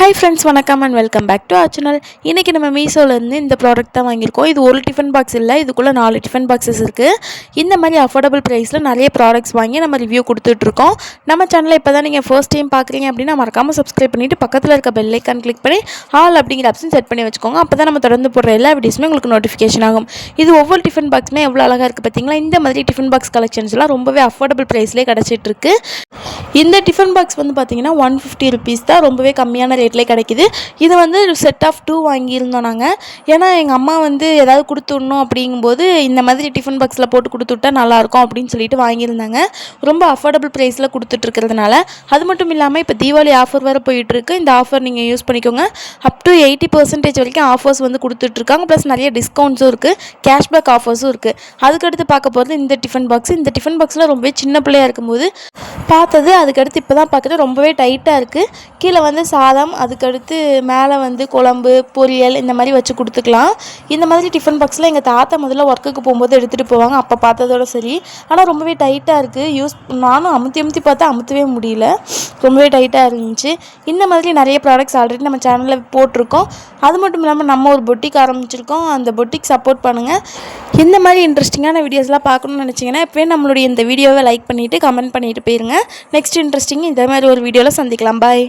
Hi friends, வணக்கம் and welcome back to our channel. இன்றைக்கி நம்ம மீஷோலேருந்து இந்த ப்ராடக்ட் தான் வாங்கியிருக்கோம். இது ஒரு டிஃபன் பாக்ஸ் இல்லை, இதுக்குள்ளே 4 டிஃபன் பாக்ஸஸ் இருக்குது. இந்த மாதிரி அஃபோர்டபுள் ப்ரைஸில் நிறைய ப்ராடக்ட்ஸ் வாங்கி நம்ம ரிவ்யூ கொடுத்துட்ருக்கோம். நம்ம சேனலில் இப்போ தான் நீங்கள் ஃபர்ஸ்ட் டைம் பார்க்குறீங்க அப்படின்னா மறக்காமல் சப்ஸ்கிரைப் பண்ணிவிட்டு பக்கத்தில் இருக்க பெல் ஐக்கான் கிளிக் பண்ணி ஆல் அப்படிங்கிற ஆப்ஷன் செட் பண்ணி வச்சுக்கோங்க. அப்போ தான் நம்ம தொடர்ந்து போடுற எல்லா வீடியோஸுமே உங்களுக்கு நோட்டிஃபிகேஷன் ஆகும். இது ஒவ்வொரு டிஃபன் பாக்ஸுமே எவ்வளோ அழகாக இருக்குது பார்த்தீங்களா. இந்த மாதிரி டிஃபன் பாக்ஸ் கலெக்ஷன்ஸ்லாம் ரொம்பவே அஃபோர்டபுள் ப்ரைஸ்லேயே கிடச்சிட்ருக்கு. இந்த டிஃபன் பாக்ஸ் வந்து பார்த்திங்கன்னா 150 ருபீஸ் தான், ரொம்பவே கம்மியான ரேட்லேயே கிடைக்கிது. இது வந்து செட் ஆஃப் 2 வாங்கியிருந்தோம் நாங்கள். ஏன்னா எங்கள் அம்மா வந்து ஏதாவது கொடுத்து விடணும் அப்படிங்கும்போது இந்த மாதிரி டிஃபன் பாக்ஸில் போட்டு கொடுத்து விட்டா நல்லாயிருக்கும் அப்படின்னு சொல்லிட்டு வாங்கியிருந்தாங்க. ரொம்ப அஃபோர்டபுள் ப்ரைஸில் கொடுத்துட்ருக்கிறதுனால. அது மட்டும் இல்லாமல் இப்போ தீபாவளி ஆஃபர் வேறு போயிட்டுருக்கு. இந்த ஆஃபர் நீங்கள் யூஸ் பண்ணிக்கோங்க. அப் டு 80% வரைக்கும் ஆஃபர்ஸ் வந்து கொடுத்துட்ருக்காங்க. ப்ளஸ் நிறைய டிஸ்கவுண்ட்ஸும் இருக்குது, கேஷ்பேக் ஆஃபர்ஸும் இருக்குது. அதுக்கடுத்து பார்க்க போகிறது இந்த டிஃபன் பாக்ஸ். இந்த டிஃபன் பாக்ஸில் ரொம்பவே சின்ன பிள்ளையாக இருக்கும்போது பார்த்தது. அதுக்கடுத்து இப்போ தான் பார்க்குறது ரொம்பவே டைட்டாக இருக்குது. கீழே வந்து சாதம், அதுக்கடுத்து மேலே வந்து குழம்பு, பொரியல் இந்த மாதிரி வச்சு கொடுத்துக்கலாம். இந்த மாதிரி டிஃபன் பாக்ஸில் எங்கள் தாத்தா முதல்ல ஒர்க்குக்கு போகும்போது எடுத்துகிட்டு போவாங்க. அப்போ பார்த்ததோட சரி. ஆனால் ரொம்பவே டைட்டாக இருக்குது. நானும் அமுத்தி பார்த்தா அமுத்தவே முடியல, ரொம்பவே டைட்டாக இருந்துச்சு. இந்த மாதிரி நிறைய ப்ராடக்ட்ஸ் ஆல்ரெடி நம்ம சேனலில் போட்டிருக்கோம். அது மட்டும் இல்லாமல் நம்ம ஒரு பொட்டிக் ஆரம்பிச்சிருக்கோம். அந்த பொட்டிக் சப்போர்ட் பண்ணுங்கள். இந்த மாதிரி இன்ட்ரெஸ்டிங்கான வீடியோஸ்லாம் பார்க்கணுன்னு நினச்சிங்கன்னா இப்போயே நம்மளுடைய இந்த வீடியோவை லைக் பண்ணிவிட்டு கமெண்ட் பண்ணிவிட்டு போயிருங்க. நெக்ஸ்ட் இன்ட்ரெஸ்டிங் இந்த மாதிரி ஒரு வீடியோவில் சந்திக்கலாம். பாய்.